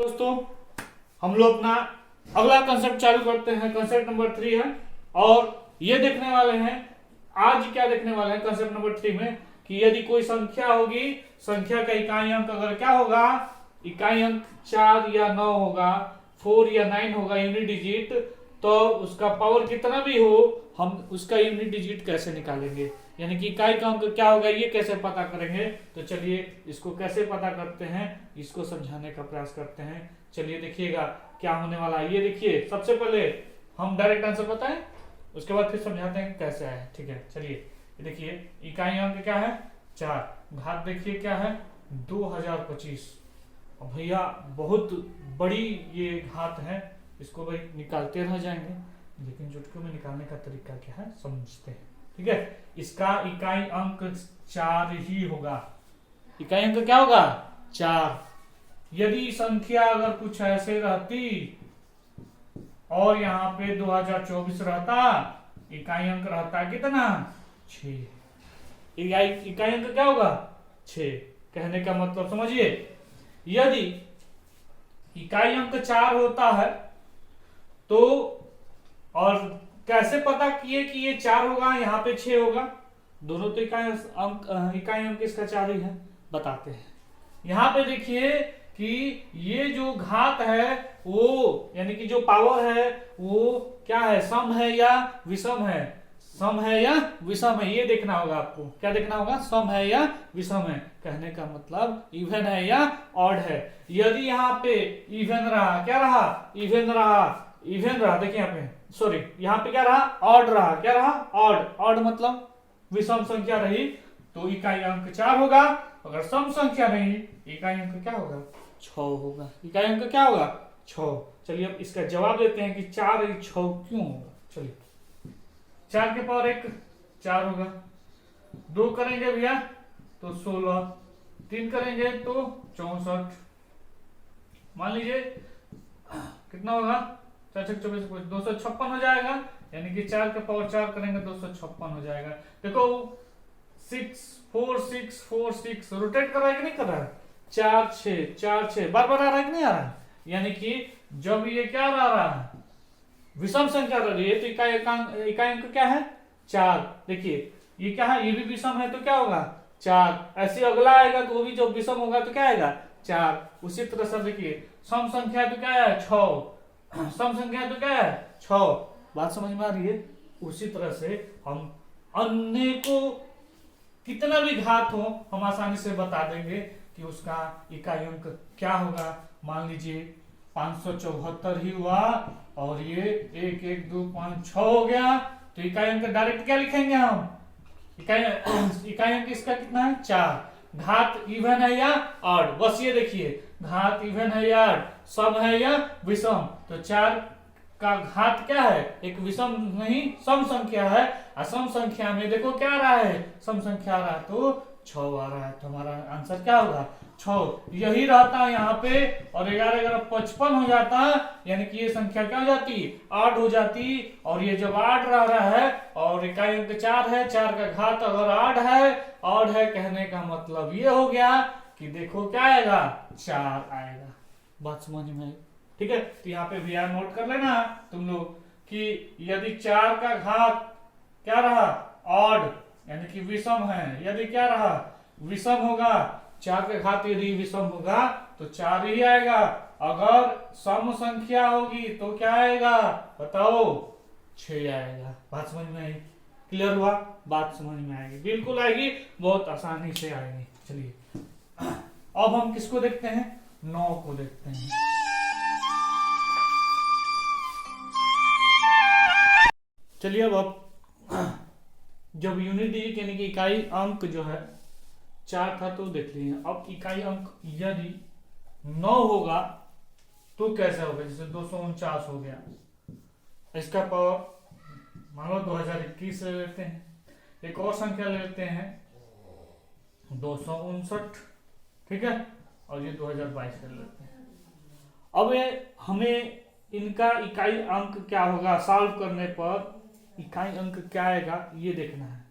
दोस्तों, हम लोग अपना अगला कंसेप्ट चालू करते हैं। कंसेप्ट नंबर 3 है और ये देखने वाले हैं आज क्या देखने वाले हैं कंसेप्ट नंबर 3 में कि यदि कोई संख्या होगी, संख्या का इकाई अंक अगर क्या होगा, इकाई अंक 4 या 9 होगा, 4 या 9 होगा यूनिट डिजिट, तो उसका पावर कितना भी हो हम उसका यूनिट डिजिट कैसे निकालेंगे, यानी कि इकाई का अंक क्या होगा ये कैसे पता करेंगे। तो चलिए इसको कैसे पता करते हैं, इसको समझाने का प्रयास करते हैं। चलिए देखिएगा क्या होने वाला है। ये देखिए, सबसे पहले हम डायरेक्ट आंसर बताएं, उसके बाद फिर समझाते हैं कैसे आए। ठीक है, चलिए देखिए इकाई अंक क्या है 4, घात देखिए क्या है 2025। भैया बहुत बड़ी ये घात है, इसको भाई निकालते रह जाएंगे, लेकिन चुटकियों में निकालने का तरीका क्या है समझते हैं। ठीक है, इसका इकाई अंक 4 ही होगा। इकाई अंक क्या होगा 4। यदि संख्या अगर कुछ ऐसे रहती और यहाँ पे 2024 रहता, इकाई अंक रहता कितना 6। इकाई अंक क्या होगा 6। कहने का मतलब समझिए, यदि इकाई अंक 4 होता है तो, और कैसे पता किए कि ये 4 होगा यहाँ पे 6 होगा, दोनों तो इकाई अंक इसका 4 ही है, बताते हैं। यहाँ पे देखिए कि ये जो घात है वो यानी कि जो पावर है वो क्या है, सम है या विषम है, सम है या विषम है, ये देखना होगा आपको। क्या देखना होगा, सम है या विषम है। कहने का मतलब इवन है या ऑड है। यदि यहाँ पे इवन रहा, क्या रहा इवन रहा, देखिए यहाँ पे सॉरी यहाँ पे क्या रहा ऑड रहा, क्या रहा ऑड मतलब विषम संख्या रही तो इकाई अंक 4 होगा। अगर सम संख्या रही इकाई अंक क्या होगा 6 होगा। इकाई अंक क्या होगा 6। चलिए अब इसका जवाब देते हैं कि 4 6 क्यों होगा। चलिए 4 के पावर 1 4 होगा, 2 करेंगे भैया तो 16, 3 करेंगे तो 64, मान लीजिए कितना होगा 4 6 24 256 हो जाएगा, यानी कि 4 के पावर 4 करेंगे 256 हो जाएगा। देखो 6 4 6 4 6 रोटेट कर रहा है कि नहीं कर रहा है, 4 6 बार बार आ रहा है कि नहीं आ रहा है, यानी कि जब ये क्या आ रहा है विषम संख्या रही है तो इकाई अंक क्या है 4। देखिए ये क्या है, ये भी विषम है तो क्या होगा 4। ऐसे अगला आएगा तो वो भी जब विषम होगा तो क्या आएगा 4। उसी तरह से देखिए सम संख्या तो क्या है 6, सम संख्या तो क्या है 6। बात समझ में आ रही है। उसी तरह से हम अन्य को कितना भी घात हो हम आसानी से बता देंगे कि उसका इकाई अंक क्या होगा। मान लीजिए 574 ही हुआ और ये 1 1 2 5 6 हो गया, तो इकाई अंक डायरेक्ट क्या लिखेंगे हम, इकाई अंक इसका कितना है 4। घात इवन है या ऑड, बस ये देखिए घात इवन है या ऑड, सम है या विषम। तो 4 का घात क्या है, एक विषम नहीं सम संख्या है, और सम संख्या में देखो क्या आ रहा है सम संख्या आ रहा है तो 6 आ रहा है, तो हमारा आंसर क्या होगा 6। यही रहता है यहाँ पे, और 11 11 55 हो जाता, यानी कि ये संख्या क्या हो जाती 8 हो जाती, और ये जब 8 रह रहा है और इकाई अंक 4 है, 4 का घात अगर 8 है ऑड है, कहने का मतलब ये हो गया कि देखो क्या आएगा 4 आएगा। बात समझ में आई। ठीक है, तो यहाँ पे भी नोट कर लेना तुम लोग कि यदि 4 का घात क्या रहा ऑड यानी कि विषम है, यदि क्या रहा विषम होगा, 4 का घात यदि विषम होगा तो 4 ही आएगा। अगर सम संख्या होगी तो क्या आएगा बताओ 6 आएगा। बात समझ में आई, क्लियर हुआ, बात समझ में आएगी, बिल्कुल आएगी, बहुत आसानी से आएगी। चलिए अब हम किसको देखते हैं 9 को देखते हैं। चलिए अब जब यूनिट डिजिट यानी कि इकाई अंक जो है 4 था तो देख लिए, अब इकाई अंक यदि 9 होगा तो कैसे होगा, जैसे 249 हो गया, इसका पावर मान लो 2021 ले लेते हैं, एक और संख्या ले लेते हैं 259, ठीक है, और ये 2022 ले लेते हैं। अब हमें इनका इकाई अंक क्या होगा, सॉल्व करने पर इकाई अंक क्या आएगा ये देखना है।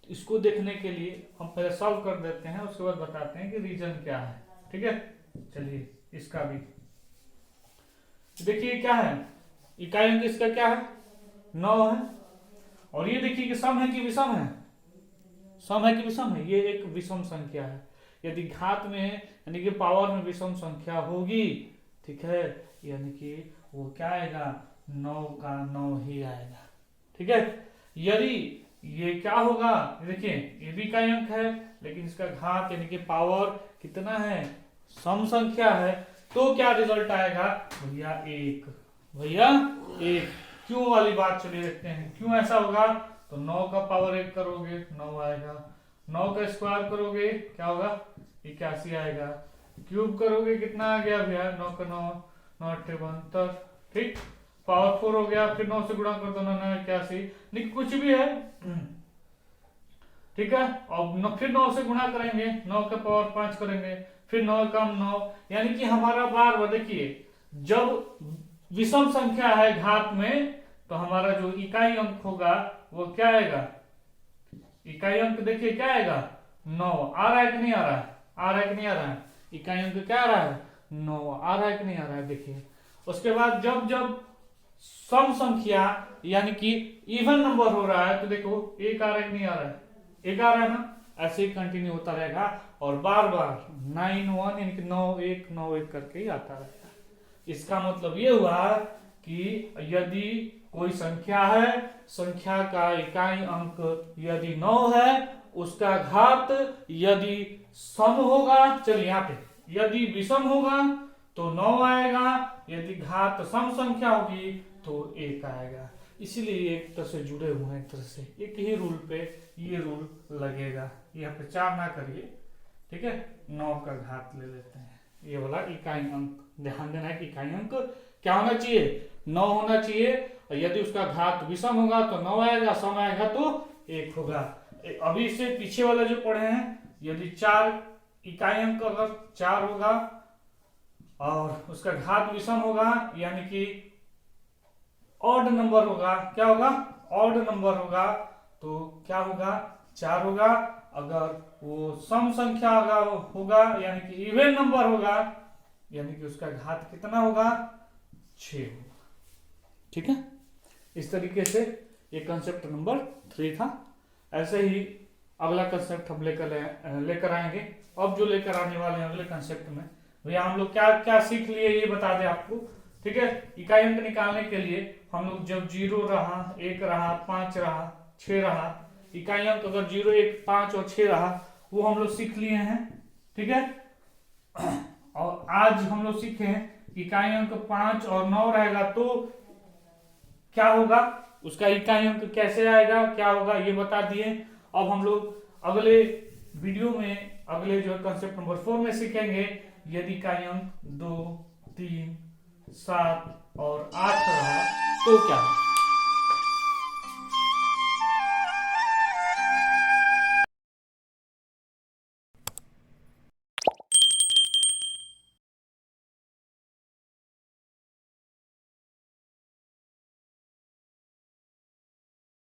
तो इसको देखने के लिए हम पहले सॉल्व कर देते हैं, उसके बाद बताते हैं कि रीजन क्या है। ठीक है, चलिए इसका भी देखिए क्या है, इकाई अंक इसका क्या है 9 है। और ये देखिए कि सम है कि विषम है, सम है कि विषम है, ये एक विषम संख्या है। यदि घात में यानी कि पावर में विषम संख्या होगी, ठीक है, यानी कि वो क्या आएगा 9 का 9 ही आएगा, ठीक है। यदि ये क्या होगा, देखिए ये भी इकाई अंक है लेकिन इसका घात यानी कि पावर कितना है, सम संख्या है, तो क्या रिजल्ट आएगा भैया 1, भैया 1। क्यों वाली बात चलिए देखते हैं, क्यों ऐसा होगा। तो 9 का पावर 1 करोगे 9 आएगा, 9 का स्क्वायर करोगे क्या होगा 81 आएगा, क्यूब करोगे कितना आ गया भैया 9 का 9 9 72, ठीक। पावर 4 हो गया, फिर 9 से गुणा कर दो 9 81, नहीं कुछ भी है, ठीक है। और फिर 9 से गुणा करेंगे, 9 का पावर 5 करेंगे, फिर 9 कम 9, यानी कि हमारा बार बार देखिए जब विषम संख्या है घात में तो हमारा जो इकाई अंक होगा वो क्या आएगा, इकाई अंक देखिए क्या आएगा 9। आ रहा है कि नहीं आ रहा है, आ रहा है कि नहीं आ रहा है, इकाई अंक क्या आ रहा है 9 आ रहा है कि नहीं आ रहा है, देखिए। उसके बाद जब जब सम संख्या यानी कि इवन नंबर हो रहा है तो देखो 1 आ रहा है कि नहीं आ रहा है, 1 आ रहा है ना, ऐसे ही कंटिन्यू होता रहेगा और बार बार 9 1 यानी कि 9 1 9 1 करके ही आता रहेगा। इसका मतलब ये हुआ कि यदि कोई संख्या है, संख्या का इकाई अंक यदि 9 है, उसका घात यदि सम होगा, चलिए यहाँ पे यदि विषम होगा तो 9 आएगा, यदि घात सम संख्या होगी तो 1 आएगा। इसीलिए एक तरह से जुड़े हुए हैं, एक तरह से एक ही रूल पे ये रूल लगेगा। यहाँ पे 4 ना करिए, ठीक है, 9 का घात ले लेते हैं, ये वाला इकाई अंक ध्यान देना है कि इकाई अंक क्या होना चाहिए 9 होना चाहिए। यदि उसका घात विषम होगा तो 9 आएगा, सम आएगा तो 1 होगा। अभी इससे पीछे वाला जो पढ़े हैं, यदि 4 इकाई अंक अगर 4 होगा और उसका घात विषम होगा यानी कि ऑड नंबर होगा, क्या होगा ऑड नंबर होगा, तो क्या होगा 4 होगा। अगर वो सम संख्या होगा यानी कि इवन नंबर होगा यानी कि उसका घात कितना होगा 6 होगा, ठीक है। इस तरीके से ये कंसेप्ट नंबर 3 था। ऐसे ही अगला कंसेप्ट हम लेकर आएंगे। अब जो लेकर आने वाले हैं अगले कंसेप्ट में भैया हम लोग क्या क्या सीख लिए ये बता दें आपको, ठीक है। इकाई अंक निकालने के लिए हम लोग जब 0 रहा, 1 रहा, 5 रहा, 6 रहा, इकाई अंक अगर 0 1 5 और 6 रहा वो हम लोग सीख लिए हैं, ठीक है। और आज हम लोग सीखे हैं इकाई अंक 5 और 9 रहेगा तो क्या होगा, उसका इकाई अंक कैसे आएगा, क्या होगा ये बता दिए। अब हम लोग अगले वीडियो में अगले जो कंसेप्ट नंबर 4 में सीखेंगे यदि इकाई अंक 2 3 7 और 8 रहा तो क्या।